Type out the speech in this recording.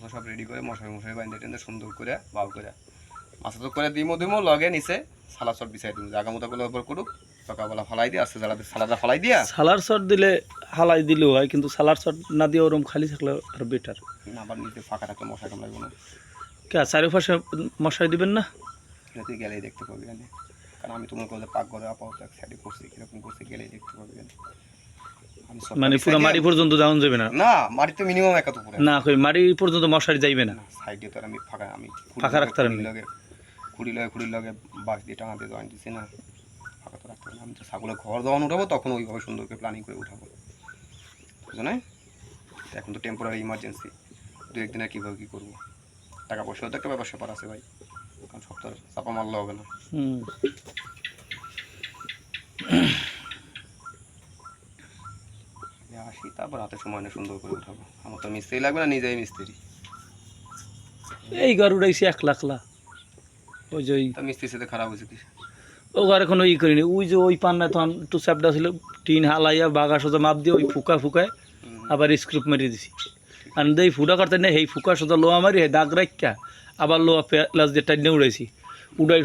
মাথা সব রেডি করে মশারি বাইন্ধে টেন্দে সুন্দর করে বাউ করে মাথা তো করে দিমো লগে নিচে সালাদ শট বিছাই দিব জাগা মতো করে উপর করুক সকালবেলা ফালাই দিয়ে আসছে সালাদটা ফালাই দিয়া সালার শট দিলে হালাই দিলেও হয়, কিন্তু সালার শট না দিয়ে ওরম খালি থাকলে আর বেটার। না আবার নিচে ফাঁকা থাকলে মশা কামড়াইব না। কে চারিপাশে মশারি দিবেন না? তুই গেলেই দেখতে পাবি না, কারণ আমি তোমার কাছে পাক ঘরে আপাতত এক সাইডে করছি কিরকম করছি গেলেই দেখতে পাবি না। মানে পুরো মাটি পর্যন্ত যাওয়া যাবে না? না মাটি তো মিনিমাম এত উপরে না, কই মাটি পর্যন্ত মশারি যাইবে না। সাইডে তো আমি ফাঁকা রাখতে পারেন খুঁড়ি লগে বাঁশ দিয়ে টাঙা দিয়ে জয়েন্ট দিচ্ছি না, ফাঁকা তো রাখতে পারি না। আমি তো ছাগলের ঘর যখন উঠাবো তখন ওইভাবে সুন্দর করে প্ল্যানিং করে উঠাবো, বুঝো না? এখন তো টেম্পোরারি ইমার্জেন্সি, 2-1 দিনের কীভাবে কী করবো, টাকা পয়সাও তো একটা ব্যাপার আছে ভাই, কারণ সব তো চাপা মারলে হবে না। আসি তারপর হাতে সময় নিয়ে সুন্দর করে উঠাবো। আমার তো মিস্ত্রি লাগবে না, নিজেই মিস্ত্রি। এই ঘর উঠাইছি 1 লাখ লা, ওই যে মিস্ত্রির সাথে খারাপ হয়েছে কি? ও ঘর এখনো করিনি। ওই যে ওই পান্নায় তখন একটু চ্যাপটা ছিল, টিন হালাইয়া বাঘা সোজা মাপ দিয়ে ওই ফুকায় আবার স্ক্রুপ মেরে দিছি। আর এই ফুটা কাটতে নেই, এই ফুকা সোজা লোয়া মারি দাগ রাখা আবার লোয়া প্লাস দিয়ে টাইনে উড়াইছি, উড়াই